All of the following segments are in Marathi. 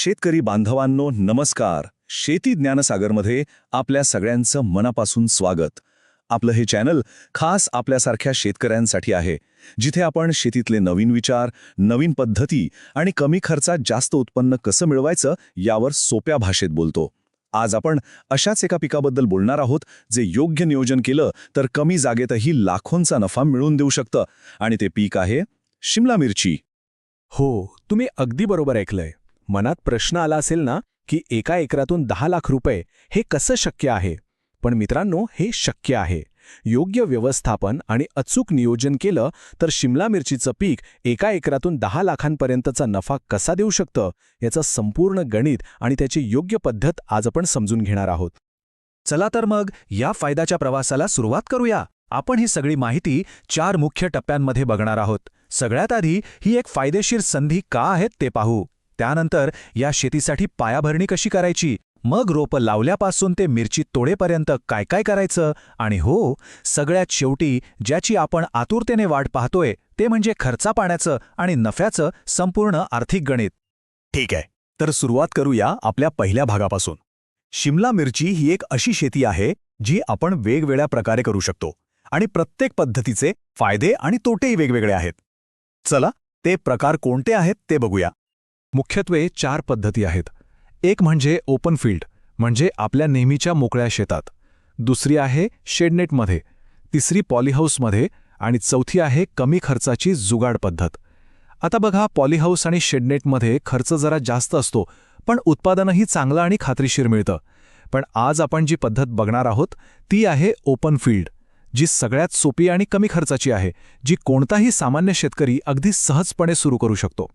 शेतकरी बांधवांनो नमस्कार. शेती ज्ञानसागरमध्ये आपल्या सगळ्यांचं मनापासून स्वागत. आपलं हे चॅनल खास आपल्यासारख्या शेतकऱ्यांसाठी आहे, जिथे आपण शेतीतले नवीन विचार, नवीन पद्धती आणि कमी खर्चात जास्त उत्पन्न कसं मिळवायचं यावर सोप्या भाषेत बोलतो. आज आपण अशाच एका पिकाबद्दल बोलणार आहोत, जे योग्य नियोजन केलं तर कमी जागेतही लाखोंचा नफा मिळवून देऊ शकतं. आणि ते पीक आहे शिमला मिरची. हो, तुम्ही अगदी बरोबर ऐकलंय. मनात प्रश्न आला असेल ना की एका एकरातून 10 लाख रुपये हे कसं शक्य आहे? पण मित्रांनो, हे शक्य आहे. योग्य व्यवस्थापन आणि अचूक नियोजन केलं तर शिमला मिरचीचं पीक एका एकरातून 10 लाखांपर्यंतचा नफा कसा देऊ शकतं, याचं संपूर्ण गणित आणि त्याची योग्य पद्धत आज आपण समजून घेणार आहोत. चला तर मग या फायद्याच्या प्रवासाला सुरुवात करूया. आपण ही सगळी माहिती 4 मुख्य टप्प्यांमध्ये बघणार आहोत. सगळ्यात आधी ही एक फायदेशीर संधी का आहे ते पाहू. त्यानंतर या शेतीसाठी पायाभरणी कशी करायची, मग रोपं लावल्यापासून ते मिरची तोडेपर्यंत काय काय करायचं, आणि हो, सगळ्यात शेवटी ज्याची आपण आतुरतेने वाट पाहतोय ते म्हणजे खर्चा पाण्याचं आणि नफ्याचं संपूर्ण आर्थिक गणित. ठीक आहे, तर सुरुवात करूया आपल्या पहिल्या भागापासून. शिमला मिरची ही एक अशी शेती आहे जी आपण वेगवेगळ्या प्रकारे करू शकतो आणि प्रत्येक पद्धतीचे फायदे आणि तोटेही वेगवेगळे आहेत. चला, ते प्रकार कोणते आहेत ते बघूया. मुख्यत्वे 4 पद्धती आहेत. एक म्हणजे ओपन फील्ड, म्हणजे आपल्या नेहमीच्या मोकळ्या शेतात. दुसरी आहे शेडनेटमध्ये, तिसरी पॉलीहाऊसमध्ये आणि चौथी आहे कमी खर्चाची जुगाड पद्धत. आता बघा, पॉलीहाऊस आणि शेडनेटमध्ये खर्च जरा जास्त असतो, पण उत्पादनही चांगलं आणि खात्रीशीर मिळतं. पण आज आपण जी पद्धत बघणार आहोत ती आहे ओपन फील्ड, जी सगळ्यात सोपी आणि कमी खर्चाची आहे, जी कोणताही सामान्य शेतकरी अगदी सहजपणे सुरू करू शकतो.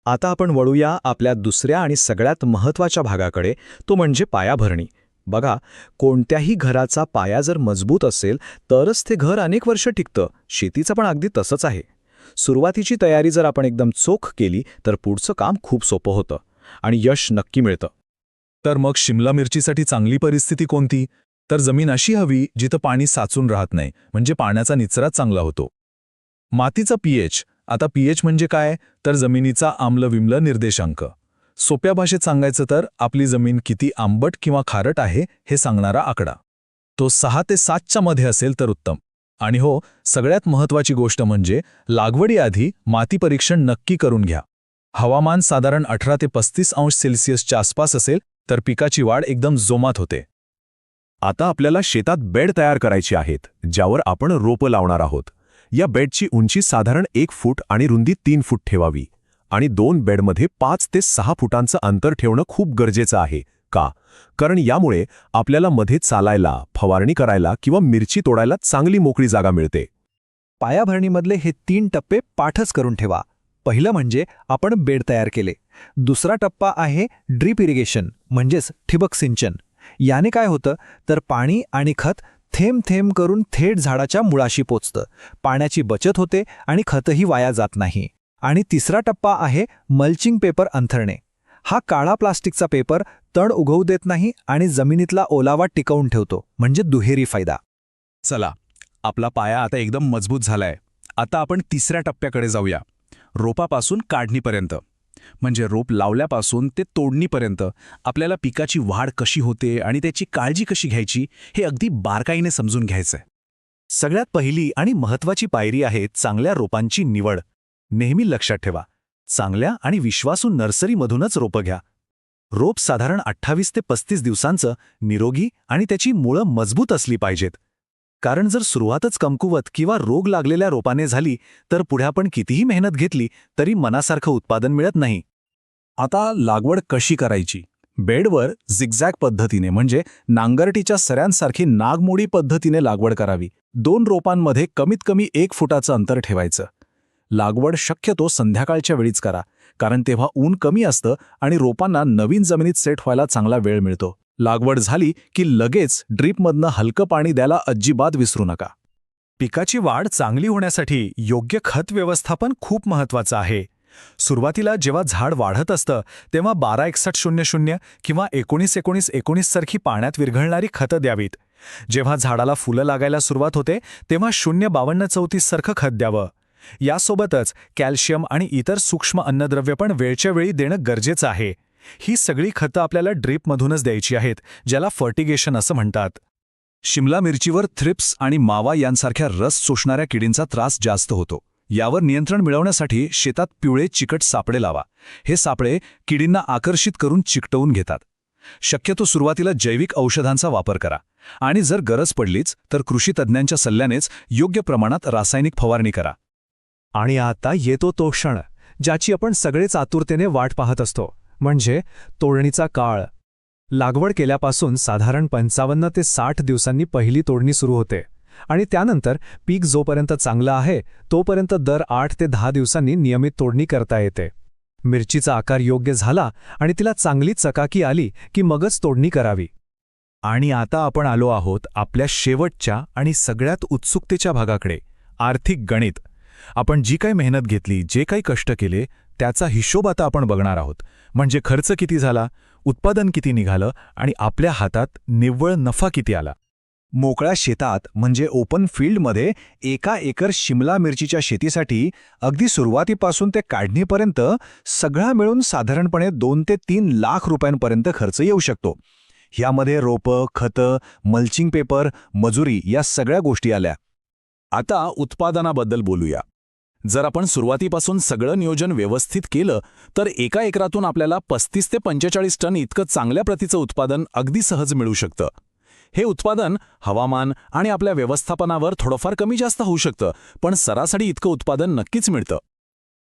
आता आपण वळूया आपल्या दुसऱ्या आणि सगळ्यात महत्त्वाच्या भागाकडे, तो म्हणजे पायाभरणी. बघा, कोणत्याही घराचा पाया जर मजबूत असेल तरच ते घर अनेक वर्ष टिकतं. शेतीचं पण अगदी तसंच आहे. सुरुवातीची तयारी जर आपण एकदम चोख केली तर पुढचं काम खूप सोपं होतं आणि यश नक्की मिळतं. तर मग शिमला मिरचीसाठी चांगली परिस्थिती कोणती? तर जमीन अशी हवी जिथं पाणी साचून राहत नाही, म्हणजे पाण्याचा निचरा चांगला होतो. मातीचा पीएच. आता पीएच म्हणजे काय? तर जमिनीचा आम्लविम्ल निर्देशांक. सोप्या भाषेत सांगायचं तर आपली जमीन किती आंबट किंवा खारट आहे हे सांगणारा आकडा. तो 6 ते 7च्या मध्ये असेल तर उत्तम. आणि हो, सगळ्यात महत्त्वाची गोष्ट म्हणजे लागवडीआधी माती परीक्षण नक्की करून घ्या. हवामान साधारण 18 ते 35 अंश सेल्सिअसच्या आसपास असेल तर पिकाची वाढ एकदम जोमात होते. आता आपल्याला शेतात बेड तयार करायची आहेत, ज्यावर आपण रोपं लावणार आहोत. या बेडची उंची साधारण 1 फूट आणि रुंदी 3 फूट ठेवावी आणि 2 बेडमध्ये 5 ते 6 फुटांचं अंतर ठेवणं खूप गरजेचं आहे. का? कारण यामुळे आपल्याला मध्ये चालायला, फवारणी करायला किंवा मिरची तोडायला चांगली मोकळी जागा मिळते. पायाभरणीमधले हे 3 टप्पे पाठच करून ठेवा. पहिलं म्हणजे आपण बेड तयार केले. दुसरा टप्पा आहे ड्रीप इरिगेशन, म्हणजेच ठिबक सिंचन. याने काय होतं तर पाणी आणि खत थेंब थेंब करून थेट झाडाच्या मुळाशी पोचतं. पाण्याची बचत होते आणि खतही वाया जात नाही. आणि तिसरा टप्पा आहे मल्चिंग पेपर अंथरणे. हा काळा प्लास्टिकचा पेपर तण उगवू देत नाही आणि जमिनीतला ओलावा टिकवून ठेवतो, म्हणजे दुहेरी फायदा. चला, आपला पाया आता एकदम मजबूत झालाय. आता आपण तिसऱ्या टप्प्याकडे जाऊया. रोपापासून काढणीपर्यंत, म्हणजे रोप लावल्यापासून ते तोडणीपर्यंत आपल्याला पिकाची वाढ कशी होते आणि त्याची काळजी कशी घ्यायची हे अगदी बारकाईने समजून घ्यायचंय. सगळ्यात पहिली आणि महत्त्वाची पायरी आहे चांगल्या रोपांची निवड. नेहमी लक्षात ठेवा, चांगल्या आणि विश्वासू नर्सरीमधूनच रोपं घ्या. रोप साधारण 28 ते 35 दिवसांचं, निरोगी आणि त्याची मुळं मजबूत असली पाहिजेत. कारण जर सुरुवातच कमकुवत किंवा रोग लागलेल्या रोपाने झाली तर पुढे आपण कितीही मेहनत घेतली तरी मनासारखं उत्पादन मिळत नाही. आता लागवड कशी करायची? बेडवर झिगझॅग पद्धतीने, म्हणजे नांगरटीच्या सऱ्यांसारखी नागमोडी पद्धतीने लागवड करावी. 2 रोपांमध्ये कमीत कमी 1 फुटाचं अंतर ठेवायचं. लागवड शक्यतो संध्याकाळच्या वेळीच करा, कारण तेव्हा ऊन कमी असतं आणि रोपांना नवीन जमिनीत सेट व्हायला चांगला वेळ मिळतो. लागवड झाली की लगेच ड्रीपमधनं हलकं पाणी द्यायला अजिबात विसरू नका. पिकाची वाढ चांगली होण्यासाठी योग्य खत व्यवस्थापन खूप महत्त्वाचं आहे. सुरुवातीला जेव्हा झाड वाढत असतं तेव्हा 12-61-00 किंवा 19-19-19 सारखी पाण्यात विरघळणारी खतं द्यावीत. जेव्हा झाडाला फुलं लागायला सुरुवात होते तेव्हा 0-52-34 सारखं खत द्यावं. यासोबतच कॅल्शियम आणि इतर सूक्ष्म अन्नद्रव्य पण वेळच्या वेळी देणं गरजेचं आहे. ही सगळी खतं आपल्याला ड्रीपमधूनच द्यायची आहेत, ज्याला फर्टिगेशन असं म्हणतात. शिमला मिरचीवर थ्रिप्स आणि मावा यांसारख्या रस शोषणाऱ्या किडींचा त्रास जास्त होतो. यावर नियंत्रण मिळवण्यासाठी शेतात पिवळे चिकट सापळे लावा. हे सापळे किडींना आकर्षित करून चिकटवून घेतात. शक्यतो सुरुवातीला जैविक औषधांचा वापर करा आणि जर गरज पडलीच तर कृषी तज्ज्ञांच्या सल्ल्यानेच योग्य प्रमाणात रासायनिक फवारणी करा. आणि आता येतो तो क्षण ज्याची आपण सगळेच आतुरतेने वाट पाहत असतो, म्हणजे तोडणीचा काळ. लागवड केल्यापासून साधारण 55 ते 60 दिवसांनी पहिली तोडणी सुरू होते आणि त्यानंतर पीक जोपर्यंत चांगलं आहे तोपर्यंत दर 8 ते 10 दिवसांनी नियमित तोडणी करता येते. मिरचीचा आकार योग्य झाला आणि तिला चांगली चकाकी आली की मगच तोडणी करावी. आणि आता आपण आलो आहोत आपल्या शेवटच्या आणि सगळ्यात उत्सुकतेच्या भागाकडे, आर्थिक गणित. आपण जी काही मेहनत घेतली, जे काही कष्ट केले, त्याचा हिशोब आता आपण बघणार आहोत. म्हणजे खर्च किती झाला, उत्पादन किती निघालं आणि आपल्या हातात निव्वळ नफा किती आला. मोकळ्या शेतात म्हणजे ओपन फील्डमध्ये 1 एकर शिमला मिरचीच्या शेतीसाठी अगदी सुरुवातीपासून ते काढणीपर्यंत सगळा मिळून साधारणपणे 2 ते 3 लाख रुपयांपर्यंत खर्च येऊ शकतो. ह्यामध्ये रोपं, खतं, मल्चिंग पेपर, मजुरी या सगळ्या गोष्टी आल्या. आता उत्पादनाबद्दल बोलूया. जर आपण सुरुवातीपासून सगळं नियोजन व्यवस्थित केलं तर 1 एकरातून आपल्याला 35 ते 45 टन इतकं चांगल्या प्रतीचं उत्पादन अगदी सहज मिळू शकतं. हे उत्पादन हवामान आणि आपल्या व्यवस्थापनावर थोडंफार कमी जास्त होऊ शकतं, पण सरासरी इतकं उत्पादन नक्कीच मिळतं.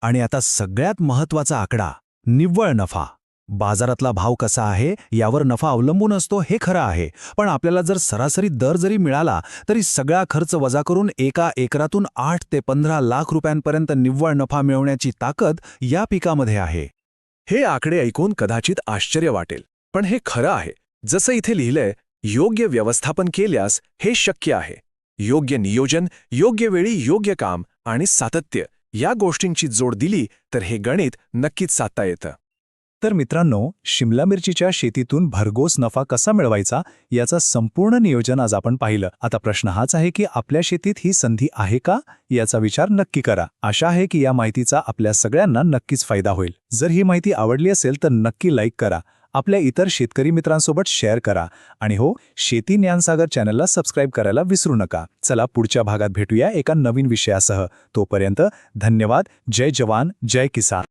आणि आता सगळ्यात महत्त्वाचा आकडा, निव्वळ नफा. बाजारातला भाव कसा आहे यावर नफा अवलंबून असतो हे खरं आहे, पण आपल्याला जर सरासरी दर जरी मिळाला तरी सगळा खर्च वजा करून 1 एकरातून 8 ते 15 लाख रुपयांपर्यंत निव्वळ नफा मिळवण्याची ताकद या पिकामध्ये आहे. हे आकडे ऐकून कदाचित आश्चर्य वाटेल, पण हे खरं आहे. जसं इथे लिहिलंय, योग्य व्यवस्थापन केल्यास हे शक्य आहे. योग्य नियोजन, योग्य वेळी योग्य काम आणि सातत्य या गोष्टींची जोड दिली तर हे गणित नक्कीच साधता येतं. तर मित्रांनो, शिमला मिरचीच्या शेतीतून भरघोस नफा कसा मिळवायचा याचं संपूर्ण नियोजन आज आपण पाहिलं. आता प्रश्न हाच आहे की आपल्या शेतीत ही संधी आहे का, याचा विचार नक्की करा. आशा आहे की या माहितीचा आपल्या सगळ्यांना नक्कीच फायदा होईल. जर ही माहिती आवडली असेल तर नक्की लाईक करा, आपल्या इतर शेतकरी मित्रांसोबत शेअर करा आणि हो, शेती ज्ञानसागर चॅनलला सबस्क्राईब करायला विसरू नका. चला पुढच्या भागात भेटूया एका नवीन विषयासह. तोपर्यंत धन्यवाद. जय जवान, जय किसान.